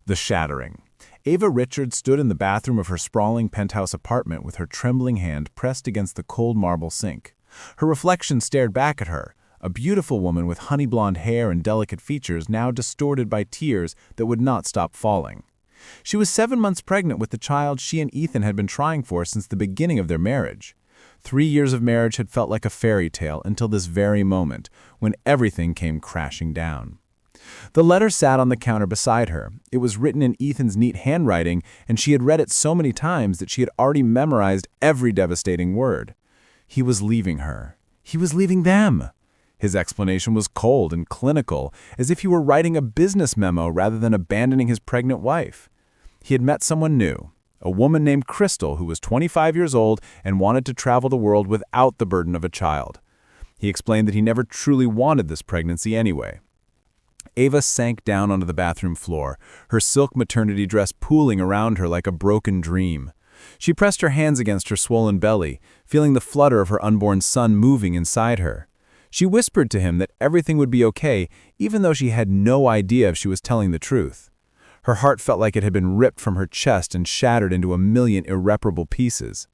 The shattering. Ava Richards stood in the bathroom of her sprawling penthouse apartment with her trembling hand pressed against the cold marble sink. Her reflection stared back at her, a beautiful woman with honey blonde hair and delicate features now distorted by tears that would not stop falling. She was 7 months pregnant with the child she and Ethan had been trying for since the beginning of their marriage. 3 years of marriage had felt like a fairy tale until this very moment, when everything came crashing down. The letter sat on the counter beside her. It was written in Ethan's neat handwriting, and she had read it so many times that she had already memorized every devastating word. He was leaving her. He was leaving them. His explanation was cold and clinical, as if he were writing a business memo rather than abandoning his pregnant wife. He had met someone new, a woman named Crystal who was 25 years old and wanted to travel the world without the burden of a child. He explained that he never truly wanted this pregnancy anyway. Ava sank down onto the bathroom floor, her silk maternity dress pooling around her like a broken dream. She pressed her hands against her swollen belly, feeling the flutter of her unborn son moving inside her. She whispered to him that everything would be okay, even though she had no idea if she was telling the truth. Her heart felt like it had been ripped from her chest and shattered into a million irreparable pieces.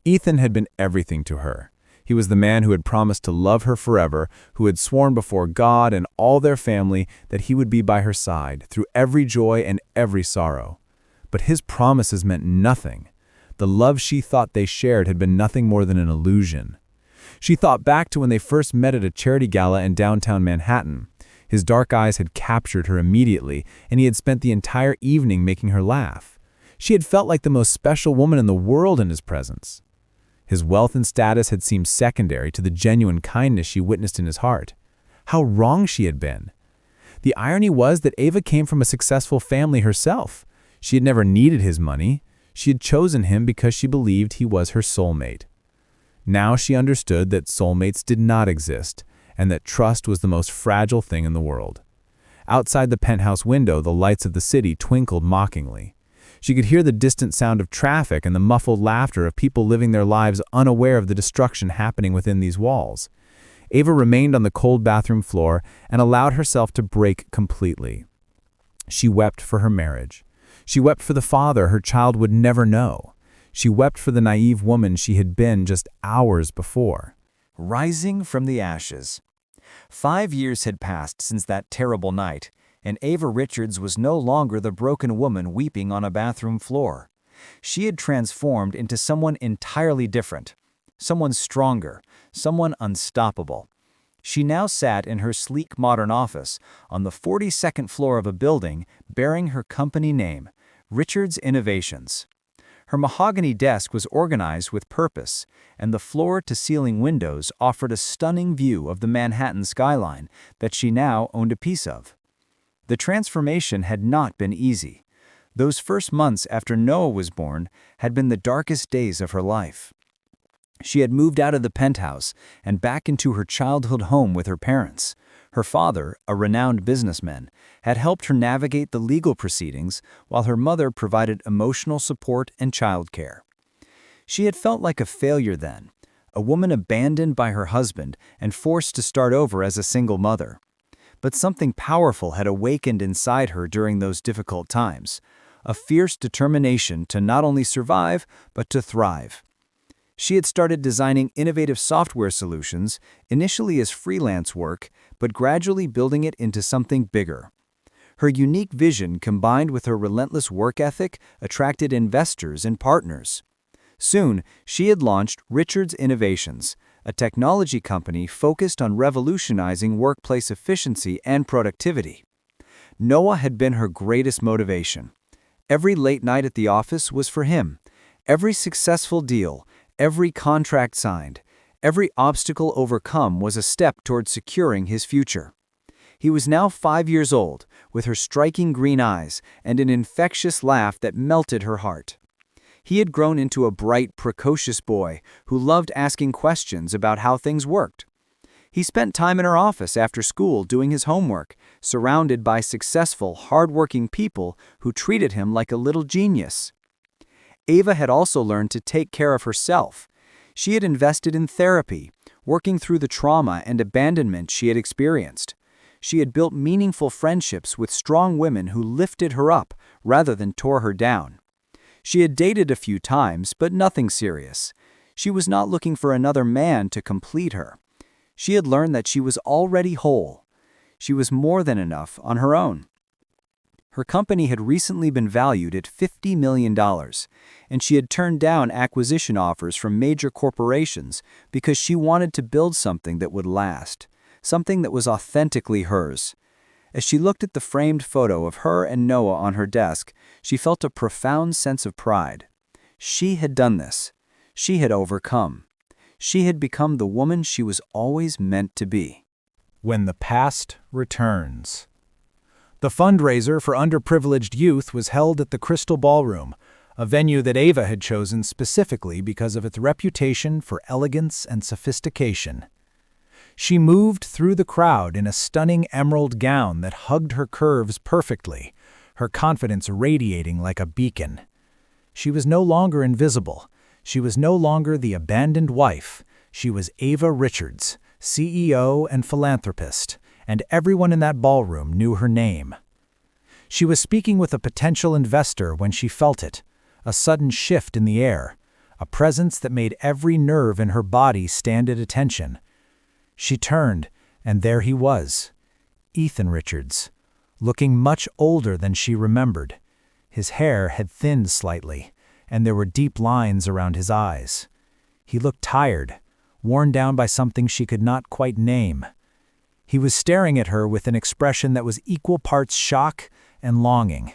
Ethan had been everything to her. He was the man who had promised to love her forever, who had sworn before God and all their family that he would be by her side through every joy and every sorrow. But his promises meant nothing. The love she thought they shared had been nothing more than an illusion. She thought back to when they first met at a charity gala in downtown Manhattan. His dark eyes had captured her immediately, and he had spent the entire evening making her laugh. She had felt like the most special woman in the world in his presence. His wealth and status had seemed secondary to the genuine kindness she witnessed in his heart. How wrong she had been. The irony was that Ava came from a successful family herself. She had never needed his money. She had chosen him because she believed he was her soulmate. Now she understood that soulmates did not exist, and that trust was the most fragile thing in the world. Outside the penthouse window, the lights of the city twinkled mockingly. She could hear the distant sound of traffic and the muffled laughter of people living their lives unaware of the destruction happening within these walls. Ava remained on the cold bathroom floor and allowed herself to break completely. She wept for her marriage. She wept for the father her child would never know. She wept for the naive woman she had been just hours before. Rising from the ashes. 5 years had passed since that terrible night, and Ava Richards was no longer the broken woman weeping on a bathroom floor. She had transformed into someone entirely different, someone stronger, someone unstoppable. She now sat in her sleek modern office on the 42nd floor of a building bearing her company name, Richards Innovations. Her mahogany desk was organized with purpose, and the floor-to-ceiling windows offered a stunning view of the Manhattan skyline that she now owned a piece of. The transformation had not been easy. Those first months after Noah was born had been the darkest days of her life. She had moved out of the penthouse and back into her childhood home with her parents. Her father, a renowned businessman, had helped her navigate the legal proceedings, while her mother provided emotional support and childcare. She had felt like a failure then, a woman abandoned by her husband and forced to start over as a single mother. But something powerful had awakened inside her during those difficult times, a fierce determination to not only survive, but to thrive. She had started designing innovative software solutions, initially as freelance work, but gradually building it into something bigger. Her unique vision combined with her relentless work ethic attracted investors and partners. Soon, she had launched Richards Innovations, a technology company focused on revolutionizing workplace efficiency and productivity. Noah had been her greatest motivation. Every late night at the office was for him. Every successful deal, every contract signed, every obstacle overcome was a step toward securing his future. He was now 5 years old, with her striking green eyes and an infectious laugh that melted her heart. He had grown into a bright, precocious boy who loved asking questions about how things worked. He spent time in her office after school doing his homework, surrounded by successful, hard-working people who treated him like a little genius. Ava had also learned to take care of herself. She had invested in therapy, working through the trauma and abandonment she had experienced. She had built meaningful friendships with strong women who lifted her up, rather than tore her down. She had dated a few times, but nothing serious. She was not looking for another man to complete her. She had learned that she was already whole. She was more than enough on her own. Her company had recently been valued at $50 million, and she had turned down acquisition offers from major corporations because she wanted to build something that would last, something that was authentically hers. As she looked at the framed photo of her and Noah on her desk, she felt a profound sense of pride. She had done this. She had overcome. She had become the woman she was always meant to be. When the past returns. The fundraiser for underprivileged youth was held at the Crystal Ballroom, a venue that Ava had chosen specifically because of its reputation for elegance and sophistication. She moved through the crowd in a stunning emerald gown that hugged her curves perfectly, her confidence radiating like a beacon. She was no longer invisible. She was no longer the abandoned wife. She was Ava Richards, CEO and philanthropist, and everyone in that ballroom knew her name. She was speaking with a potential investor when she felt it, a sudden shift in the air, a presence that made every nerve in her body stand at attention. She turned, and there he was, Ethan Richards, looking much older than she remembered. His hair had thinned slightly, and there were deep lines around his eyes. He looked tired, worn down by something she could not quite name. He was staring at her with an expression that was equal parts shock and longing.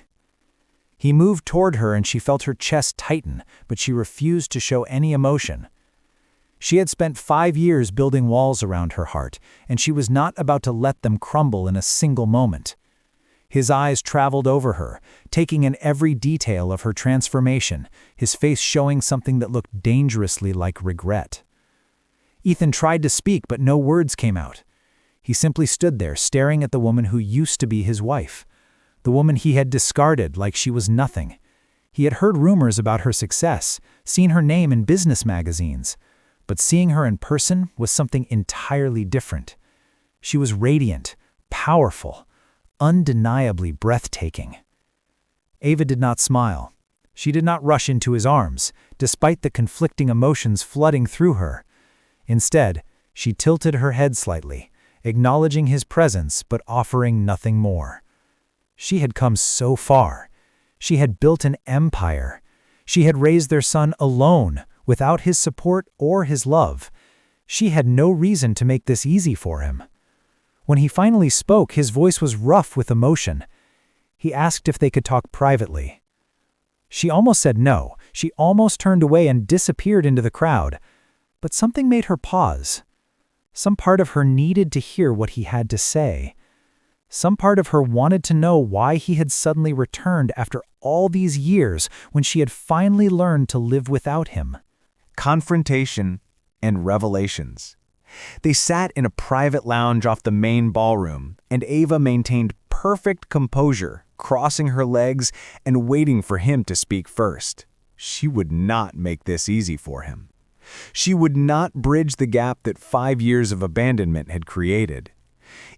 He moved toward her and she felt her chest tighten, but she refused to show any emotion. She had spent 5 years building walls around her heart, and she was not about to let them crumble in a single moment. His eyes traveled over her, taking in every detail of her transformation, his face showing something that looked dangerously like regret. Ethan tried to speak, but no words came out. He simply stood there, staring at the woman who used to be his wife, the woman he had discarded like she was nothing. He had heard rumors about her success, seen her name in business magazines, but seeing her in person was something entirely different. She was radiant, powerful, undeniably breathtaking. Ava did not smile. She did not rush into his arms, despite the conflicting emotions flooding through her. Instead, she tilted her head slightly, acknowledging his presence but offering nothing more. She had come so far. She had built an empire. She had raised their son alone, without his support or his love. She had no reason to make this easy for him. When he finally spoke, his voice was rough with emotion. He asked if they could talk privately. She almost said no. She almost turned away and disappeared into the crowd. But something made her pause. Some part of her needed to hear what he had to say. Some part of her wanted to know why he had suddenly returned after all these years when she had finally learned to live without him. Confrontation and revelations. They sat in a private lounge off the main ballroom, and Ava maintained perfect composure, crossing her legs and waiting for him to speak first. She would not make this easy for him. She would not bridge the gap that 5 years of abandonment had created.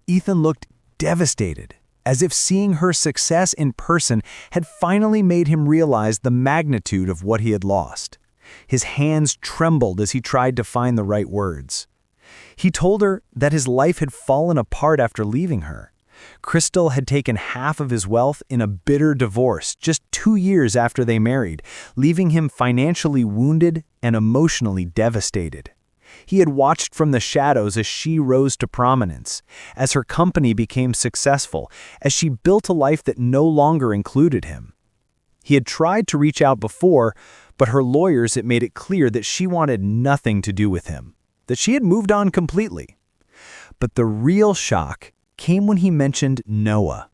Ethan looked devastated, as if seeing her success in person had finally made him realize the magnitude of what he had lost. His hands trembled as he tried to find the right words. He told her that his life had fallen apart after leaving her. Crystal had taken half of his wealth in a bitter divorce just 2 years after they married, leaving him financially wounded and emotionally devastated. He had watched from the shadows as she rose to prominence, as her company became successful, as she built a life that no longer included him. He had tried to reach out before, but her lawyers had made it clear that she wanted nothing to do with him, that she had moved on completely. But the real shock came when he mentioned Noah.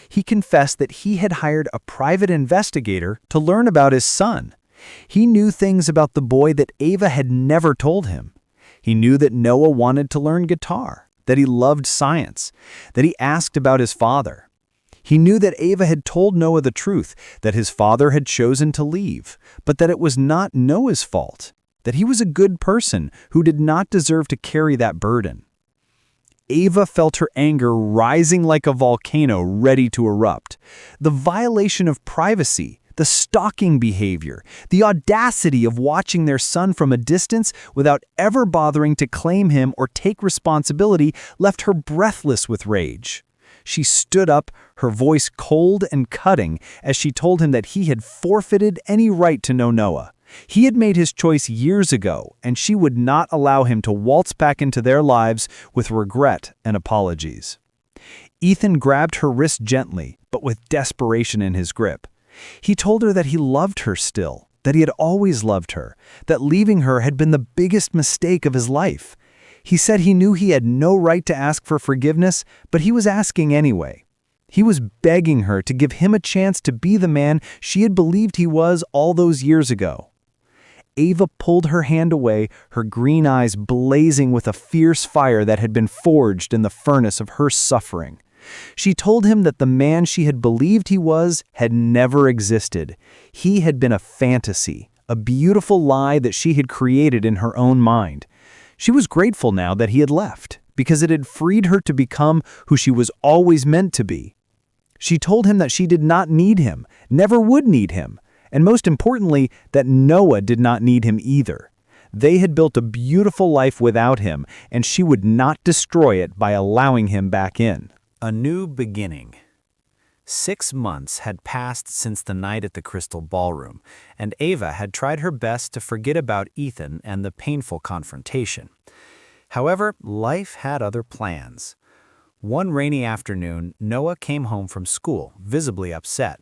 He confessed that he had hired a private investigator to learn about his son. He knew things about the boy that Ava had never told him. He knew that Noah wanted to learn guitar, that he loved science, that he asked about his father. He knew that Ava had told Noah the truth, that his father had chosen to leave, but that it was not Noah's fault, that he was a good person who did not deserve to carry that burden. Ava felt her anger rising like a volcano ready to erupt. The violation of privacy, the stalking behavior, the audacity of watching their son from a distance without ever bothering to claim him or take responsibility left her breathless with rage. She stood up, her voice cold and cutting, as she told him that he had forfeited any right to know Noah. He had made his choice years ago, and she would not allow him to waltz back into their lives with regret and apologies. Ethan grabbed her wrist gently, but with desperation in his grip. He told her that he loved her still, that he had always loved her, that leaving her had been the biggest mistake of his life. He said he knew he had no right to ask for forgiveness, but he was asking anyway. He was begging her to give him a chance to be the man she had believed he was all those years ago. Ava pulled her hand away, her green eyes blazing with a fierce fire that had been forged in the furnace of her suffering. She told him that the man she had believed he was had never existed. He had been a fantasy, a beautiful lie that she had created in her own mind. She was grateful now that he had left, because it had freed her to become who she was always meant to be. She told him that she did not need him, never would need him, and most importantly, that Noah did not need him either. They had built a beautiful life without him, and she would not destroy it by allowing him back in. A new beginning. 6 months had passed since the night at the Crystal Ballroom, and Ava had tried her best to forget about Ethan and the painful confrontation. However, life had other plans. One rainy afternoon, Noah came home from school, visibly upset.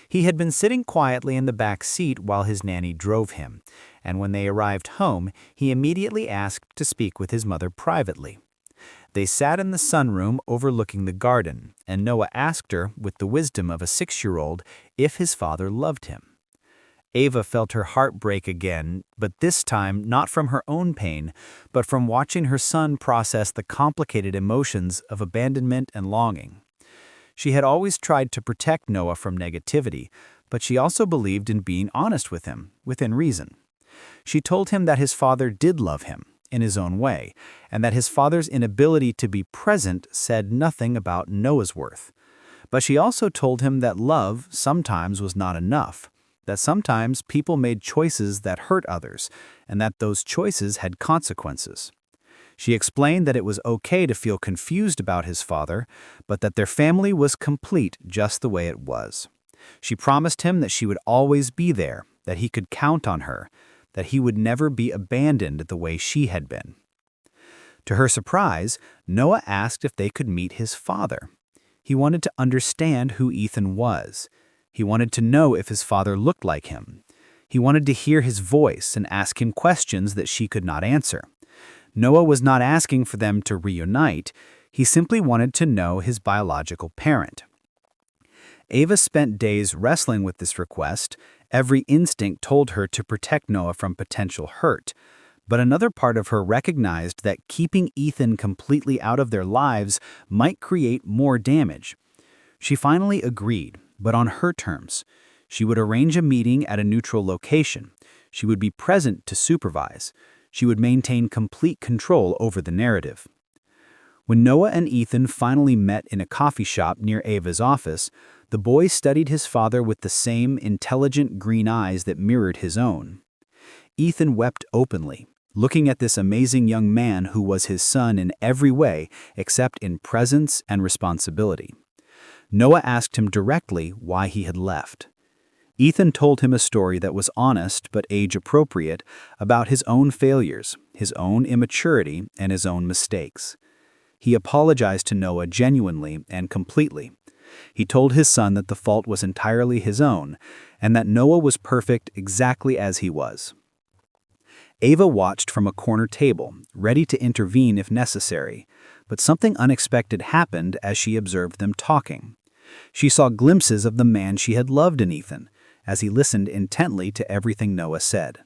He had been sitting quietly in the back seat while his nanny drove him, and when they arrived home, he immediately asked to speak with his mother privately. They sat in the sunroom overlooking the garden, and Noah asked her, with the wisdom of a 6-year-old, if his father loved him. Ava felt her heart break again, but this time not from her own pain, but from watching her son process the complicated emotions of abandonment and longing. She had always tried to protect Noah from negativity, but she also believed in being honest with him, within reason. She told him that his father did love him, in his own way, and that his father's inability to be present said nothing about Noah's worth. But she also told him that love sometimes was not enough, that sometimes people made choices that hurt others, and that those choices had consequences. She explained that it was okay to feel confused about his father, but that their family was complete just the way it was. She promised him that she would always be there, that he could count on her, that he would never be abandoned the way she had been. To her surprise, Noah asked if they could meet his father. He wanted to understand who Ethan was. He wanted to know if his father looked like him. He wanted to hear his voice and ask him questions that she could not answer. Noah was not asking for them to reunite. He simply wanted to know his biological parent. Ava spent days wrestling with this request. Every instinct told her to protect Noah from potential hurt. But another part of her recognized that keeping Ethan completely out of their lives might create more damage. She finally agreed, but on her terms. She would arrange a meeting at a neutral location. She would be present to supervise. She would maintain complete control over the narrative. When Noah and Ethan finally met in a coffee shop near Ava's office, the boy studied his father with the same intelligent green eyes that mirrored his own. Ethan wept openly, looking at this amazing young man who was his son in every way except in presence and responsibility. Noah asked him directly why he had left. Ethan told him a story that was honest but age-appropriate about his own failures, his own immaturity, and his own mistakes. He apologized to Noah genuinely and completely. He told his son that the fault was entirely his own, and that Noah was perfect exactly as he was. Ava watched from a corner table, ready to intervene if necessary, but something unexpected happened as she observed them talking. She saw glimpses of the man she had loved in Ethan, as he listened intently to everything Noah said.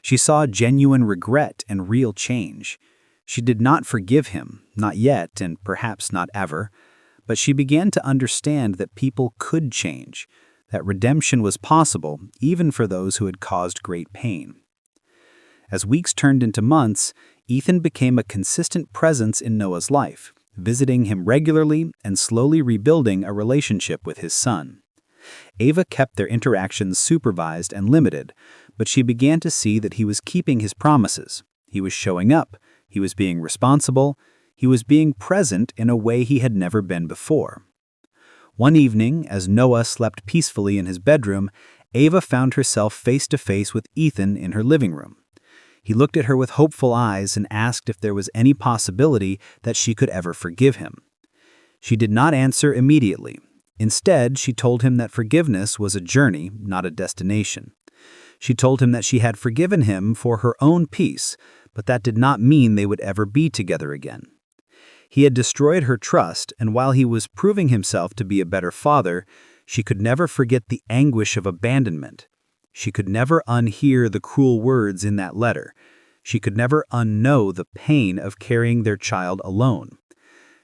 She saw genuine regret and real change. She did not forgive him, not yet, and perhaps not ever, but she began to understand that people could change, that redemption was possible even for those who had caused great pain. As weeks turned into months, Ethan became a consistent presence in Noah's life, visiting him regularly and slowly rebuilding a relationship with his son. Ava kept their interactions supervised and limited, but she began to see that he was keeping his promises. He was showing up, he was being responsible, he was being present in a way he had never been before. One evening, as Noah slept peacefully in his bedroom, Ava found herself face to face with Ethan in her living room. He looked at her with hopeful eyes and asked if there was any possibility that she could ever forgive him. She did not answer immediately. Instead, she told him that forgiveness was a journey, not a destination. She told him that she had forgiven him for her own peace, but that did not mean they would ever be together again. He had destroyed her trust, and while he was proving himself to be a better father, she could never forget the anguish of abandonment. She could never unhear the cruel words in that letter. She could never unknow the pain of carrying their child alone.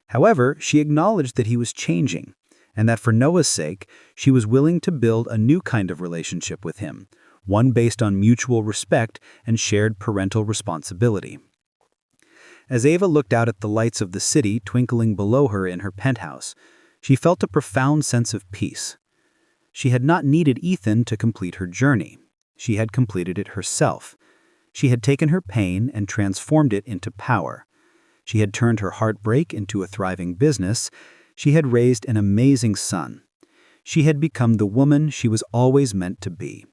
However, she acknowledged that he was changing, and that for Noah's sake, she was willing to build a new kind of relationship with him, one based on mutual respect and shared parental responsibility. As Ava looked out at the lights of the city twinkling below her in her penthouse, she felt a profound sense of peace. She had not needed Ethan to complete her journey. She had completed it herself. She had taken her pain and transformed it into power. She had turned her heartbreak into a thriving business. She had raised an amazing son. She had become the woman she was always meant to be.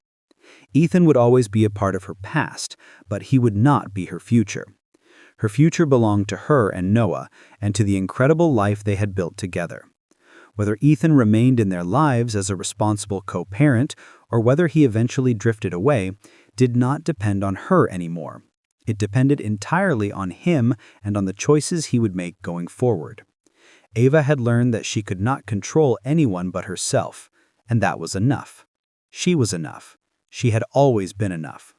Ethan would always be a part of her past, but he would not be her future. Her future belonged to her and Noah, and to the incredible life they had built together. Whether Ethan remained in their lives as a responsible co-parent, or whether he eventually drifted away, did not depend on her anymore. It depended entirely on him and on the choices he would make going forward. Ava had learned that she could not control anyone but herself, and that was enough. She was enough. She had always been enough.